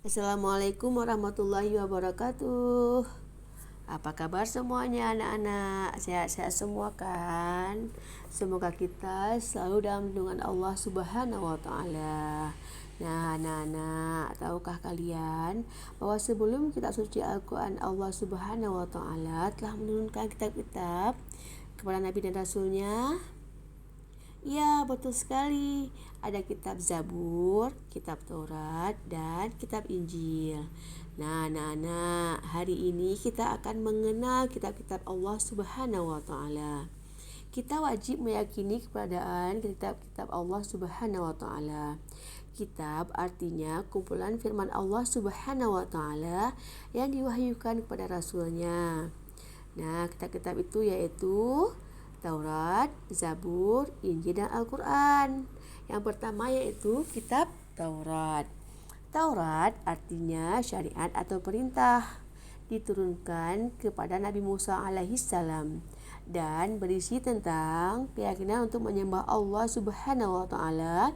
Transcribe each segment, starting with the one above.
Assalamualaikum warahmatullahi wabarakatuh. Apa kabar semuanya anak-anak? Sehat-sehat semua kan? Semoga kita selalu dalam lindungan Allah Subhanahu wa taala. Nah, anak-anak, tahukah kalian bahwa sebelum kitab suci Al-Qur'an, Allah Subhanahu wa taala telah menurunkan kitab-kitab kepada nabi dan rasulnya? Ya, betul sekali. Ada kitab Zabur, kitab Taurat, dan kitab Injil. Nah, anak-anak, hari ini kita akan mengenal kitab-kitab Allah Subhanahu wa taala. Kita wajib meyakini keberadaan kitab-kitab Allah Subhanahu wa taala. Kitab artinya kumpulan firman Allah Subhanahu wa taala yang diwahyukan kepada rasulnya. Nah, kitab-kitab itu yaitu Taurat, Zabur, Injil, dan Al-Quran. Yang pertama yaitu kitab Taurat. Taurat artinya syariat atau perintah, diturunkan kepada Nabi Musa alaihissalam dan berisi tentang keyakinan untuk menyembah Allah Subhanahu wa taala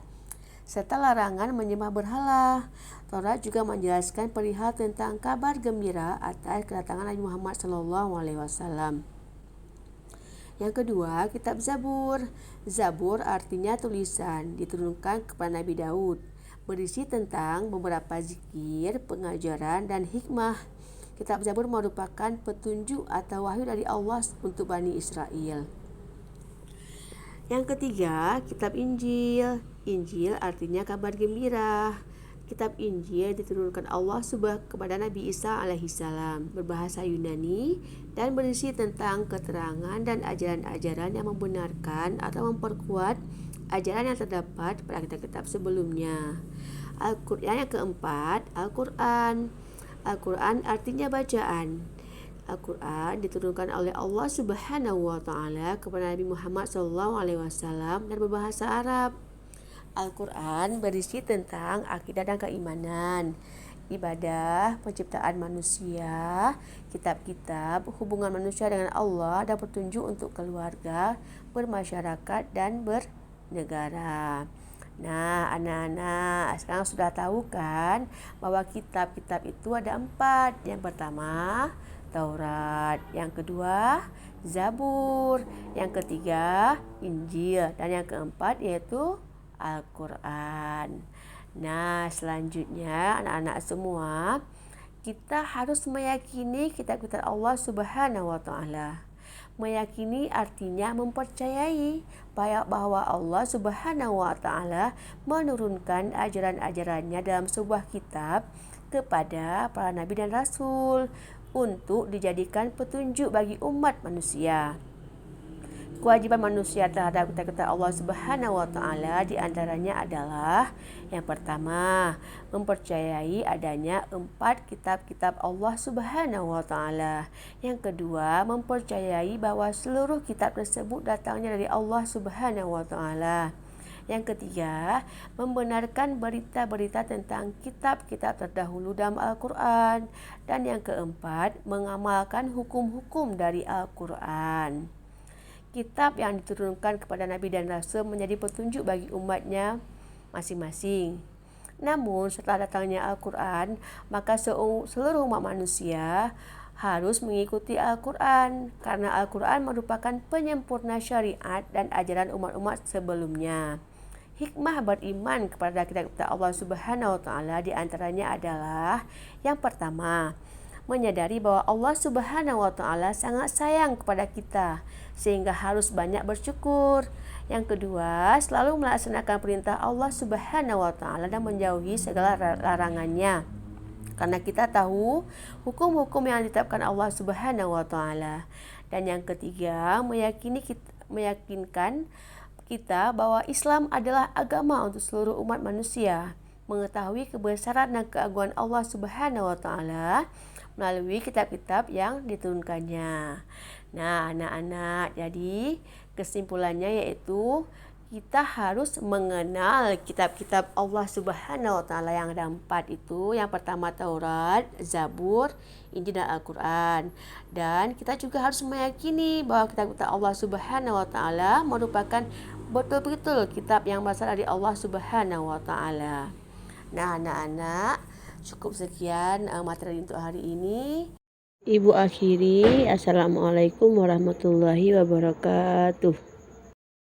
serta larangan menyembah berhala. Taurat juga menjelaskan perihal tentang kabar gembira atas kedatangan Nabi Muhammad SAW. Yang kedua, kitab Zabur. Zabur artinya tulisan, diturunkan kepada Nabi Daud, berisi tentang beberapa zikir, pengajaran, dan hikmah. Kitab Zabur merupakan petunjuk atau wahyu dari Allah untuk Bani Israel. Yang ketiga, kitab Injil. Injil artinya kabar gembira. Kitab Injil diturunkan Allah kepada Nabi Isa alaihissalam, berbahasa Yunani dan berisi tentang keterangan dan ajaran-ajaran yang membenarkan atau memperkuat ajaran yang terdapat pada kitab-kitab sebelumnya. Al-Quran yang keempat, Al-Quran. Al-Quran artinya bacaan. Al-Quran diturunkan oleh Allah Subhanahu wa taala kepada Nabi Muhammad SAW dan berbahasa Arab. Al-Quran berisi tentang akidah dan keimanan, ibadah, penciptaan manusia, kitab-kitab, hubungan manusia dengan Allah, dan petunjuk untuk keluarga, bermasyarakat, dan bernegara. Nah, anak-anak, sekarang sudah tahu kan bahwa kitab-kitab itu ada 4. Yang pertama, Taurat. Yang kedua, Zabur. Yang ketiga, Injil. Dan yang keempat yaitu Al-Quran. Nah, selanjutnya anak-anak semua, kita harus meyakini kitab-kitab Allah Subhanahu wa taala. Meyakini artinya mempercayai bahwa Allah Subhanahu wa taala menurunkan ajaran-ajarannya dalam sebuah kitab kepada para nabi dan rasul untuk dijadikan petunjuk bagi umat manusia. Kewajiban manusia terhadap kitab-kitab Allah Subhanahu wa taala di antaranya adalah yang pertama, mempercayai adanya 4 kitab-kitab Allah Subhanahu wa taala. Yang kedua, mempercayai bahwa seluruh kitab tersebut datangnya dari Allah Subhanahu wa taala. Yang ketiga, membenarkan berita-berita tentang kitab-kitab terdahulu dalam Al-Quran. Dan yang keempat, mengamalkan hukum-hukum dari Al-Quran. Kitab yang diturunkan kepada Nabi dan Rasul menjadi petunjuk bagi umatnya masing-masing. Namun setelah datangnya Al-Quran, maka seluruh umat manusia harus mengikuti Al-Quran karena Al-Quran merupakan penyempurna syariat dan ajaran umat-umat sebelumnya. Hikmah beriman kepada kitab-kitab Allah Subhanahu wa taala di antaranya adalah yang pertama, menyadari bahwa Allah Subhanahu wa taala sangat sayang kepada kita sehingga harus banyak bersyukur. Yang kedua, selalu melaksanakan perintah Allah Subhanahu wa taala dan menjauhi segala larangannya. Karena kita tahu hukum-hukum yang ditetapkan Allah Subhanahu wa taala. Dan yang ketiga, meyakinkan kita bahwa Islam adalah agama untuk seluruh umat manusia. Mengetahui kebesaran dan keagungan Allah Subhanahu wa taala melalui kitab-kitab yang diturunkannya. Nah, anak-anak, jadi kesimpulannya yaitu kita harus mengenal kitab-kitab Allah Subhanahu wa taala yang ada 4 itu. Yang pertama Taurat, Zabur, Injil, dan Al-Quran. Dan kita juga harus meyakini bahwa kitab-kitab Allah Subhanahu wa taala merupakan betul-betul kitab yang berasal dari Allah Subhanahu wa taala. Nah, anak-anak, Cukup sekian materi untuk hari ini. Ibu akhiri, Assalamualaikum warahmatullahi wabarakatuh.